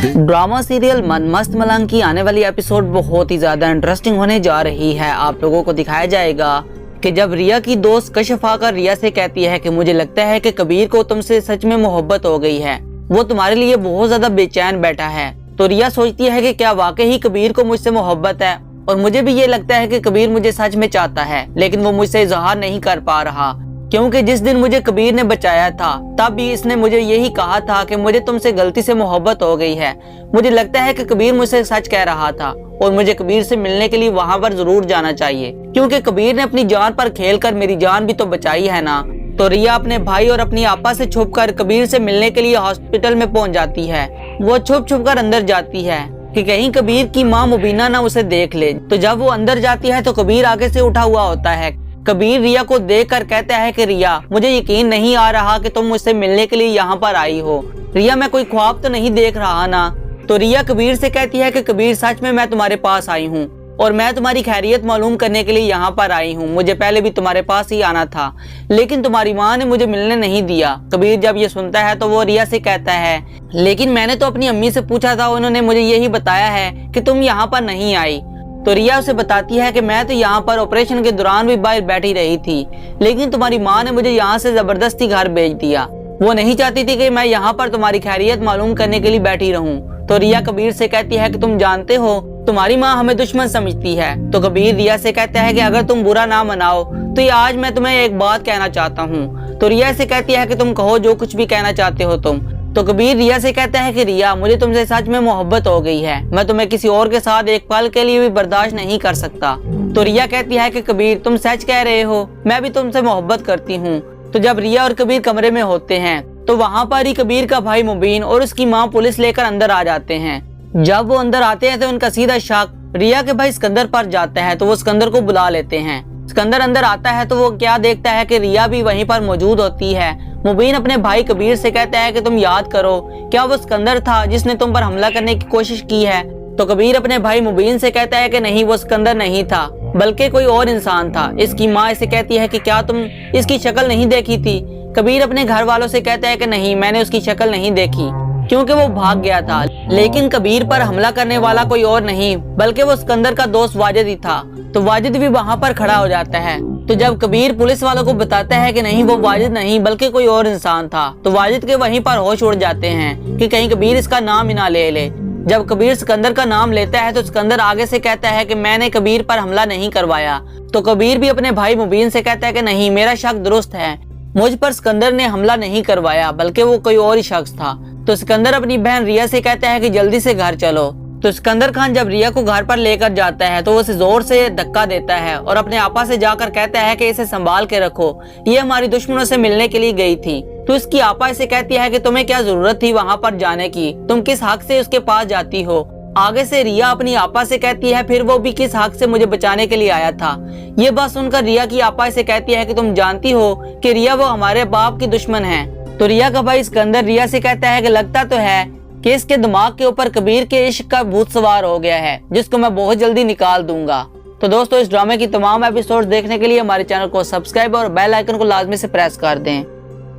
Drama serial मन मस्त मलंग की आने वाली एपिसोड बहुत ही ज्यादा इंटरेस्टिंग होने जा रही है। आप लोगों को दिखाया जाएगा कि जब रिया की दोस्त कशिफ आकर रिया से कहती है कि मुझे लगता है कि कबीर को तुमसे सच में मोहब्बत हो गई है, वो तुम्हारे लिए बहुत ज्यादा बेचैन बैठा है। तो रिया सोचती है कि क्या वाकई ही कबीर को मुझसे मोहब्बत है, और मुझे भी ये लगता है कि कबीर मुझे सच में चाहता है, लेकिन वो मुझसे इजहार नहीं कर पा रहा, क्योंकि जिस दिन मुझे कबीर ने बचाया था तब भी इसने मुझे यही कहा था कि मुझे तुमसे गलती से मोहब्बत हो गई है। मुझे लगता है कि कबीर मुझसे सच कह रहा था और मुझे कबीर से मिलने के लिए वहां पर जरूर जाना चाहिए, क्योंकि कबीर ने अपनी जान पर खेलकर मेरी जान भी तो बचाई है ना। तो रिया अपने भाई और अपनी आपा से छुपकर कबीर से मिलने के लिए हॉस्पिटल में पहुंच जाती है। वो छुप छुप कर अंदर जाती है कि कहीं कबीर की माँ मुबीना ना उसे देख ले। तो जब वो अंदर जाती है तो कबीर आगे से उठा हुआ होता है। कबीर रिया को देखकर कहता है कि रिया, मुझे यकीन नहीं आ रहा कि तुम मुझसे मिलने के लिए यहाँ पर आई हो। रिया, मैं कोई ख्वाब तो नहीं देख रहा ना। तो रिया कबीर से कहती है कि कबीर, सच में मैं तुम्हारे पास आई हूँ और मैं तुम्हारी खैरियत मालूम करने के लिए यहाँ पर आई हूँ। मुझे पहले भी तुम्हारे पास ही आना था, लेकिन तुम्हारी माँ ने मुझे मिलने नहीं दिया। कबीर जब ये सुनता है तो वो रिया से कहता है, लेकिन मैंने तो अपनी अम्मी से पूछा था, उन्होंने मुझे यही बताया है कि तुम यहाँ पर नहीं आई। तो रिया उसे बताती है कि मैं तो यहाँ पर ऑपरेशन के दौरान भी बाहर बैठी रही थी, लेकिन तुम्हारी माँ ने मुझे यहाँ से जबरदस्ती घर भेज दिया। वो नहीं चाहती थी कि मैं यहाँ पर तुम्हारी खैरियत मालूम करने के लिए बैठी रहूं। तो रिया कबीर से कहती है कि तुम जानते हो तुम्हारी माँ हमें दुश्मन समझती है। तो कबीर रिया से कहता है कि अगर तुम बुरा ना मनाओ तो ये आज मैं तुम्हें एक बात कहना चाहता हूँ। तो रिया से कहती है कि तुम कहो जो कुछ भी कहना चाहते हो तुम। तो कबीर रिया से कहता है कि रिया, मुझे तुमसे सच में मोहब्बत हो गई है, मैं तुम्हें किसी और के साथ एक पल के लिए भी बर्दाश्त नहीं कर सकता। तो रिया कहती है कि कबीर, तुम सच कह रहे हो, मैं भी तुमसे मोहब्बत करती हूँ। तो जब रिया और कबीर कमरे में होते हैं तो वहाँ पर ही कबीर का भाई मुबीन और उसकी माँ पुलिस लेकर अंदर आ जाते हैं। जब वो अंदर आते हैं तो उनका सीधा शक रिया के भाई सिकंदर पर जाता है। तो वो सिकंदर को बुला लेते हैं। सिकंदर अंदर आता है तो वो क्या देखता है कि रिया भी वहीं पर मौजूद होती है। मुबीन अपने भाई कबीर से कहता है कि तुम याद करो, क्या वो सिकंदर था जिसने तुम पर हमला करने की कोशिश की है। तो कबीर अपने भाई मुबीन से कहता है कि नहीं, वो सिकंदर नहीं था, बल्कि कोई और इंसान था। इसकी माँ इसे कहती है कि क्या तुम इसकी शक्ल नहीं देखी थी। कबीर अपने घर वालों से कहता है कि नहीं, मैंने उसकी शक्ल नहीं देखी, क्योंकि वो भाग गया था। लेकिन कबीर पर हमला करने वाला कोई और नहीं, बल्कि वो सिकंदर का दोस्त वाजिद ही था। तो वाजिद भी वहाँ पर खड़ा हो जाता है। तो जब कबीर पुलिस वालों को बताता है कि नहीं, वो वाजिद नहीं बल्कि कोई और इंसान था, तो वाजिद के वहीं पर होश उड़ जाते हैं कि कहीं कबीर इसका नाम ही ना ले ले। जब कबीर सिकंदर का नाम लेता है तो सिकंदर आगे से कहता है कि मैंने कबीर पर हमला नहीं करवाया। तो कबीर भी अपने भाई मुबीन से कहता है कि नहीं, मेरा शक दुरुस्त है, मुझ पर सिकंदर ने हमला नहीं करवाया, बल्कि वो कोई और ही शख्स था। तो सिकंदर अपनी बहन रिया से कहता है कि जल्दी से घर चलो। तो सिकंदर खान जब रिया को घर पर लेकर जाता है तो वो उसे जोर से धक्का देता है और अपने आपा से जाकर कहता है कि इसे संभाल के रखो, ये हमारी दुश्मनों से मिलने के लिए गई थी। तो इसकी आपा इसे कहती है कि तुम्हें क्या जरूरत थी वहाँ पर जाने की, तुम किस हक से उसके पास जाती हो। आगे से रिया अपनी आपा से कहती है, फिर वो भी किस हक से मुझे बचाने के लिए आया था। ये बात सुनकर रिया की आपा इसे कहती है कि तुम जानती हो कि रिया वो हमारे बाप की दुश्मन है। तो रिया का भाई सिकंदर रिया से कहता है कि लगता तो है कि इसके दिमाग के ऊपर कबीर के इश्क का भूत सवार हो गया है, जिसको मैं बहुत जल्दी निकाल दूंगा। तो दोस्तों, इस ड्रामे की तमाम एपिसोड्स देखने के लिए हमारे चैनल को सब्सक्राइब और बेल आइकन को लाजमी से प्रेस कर दें।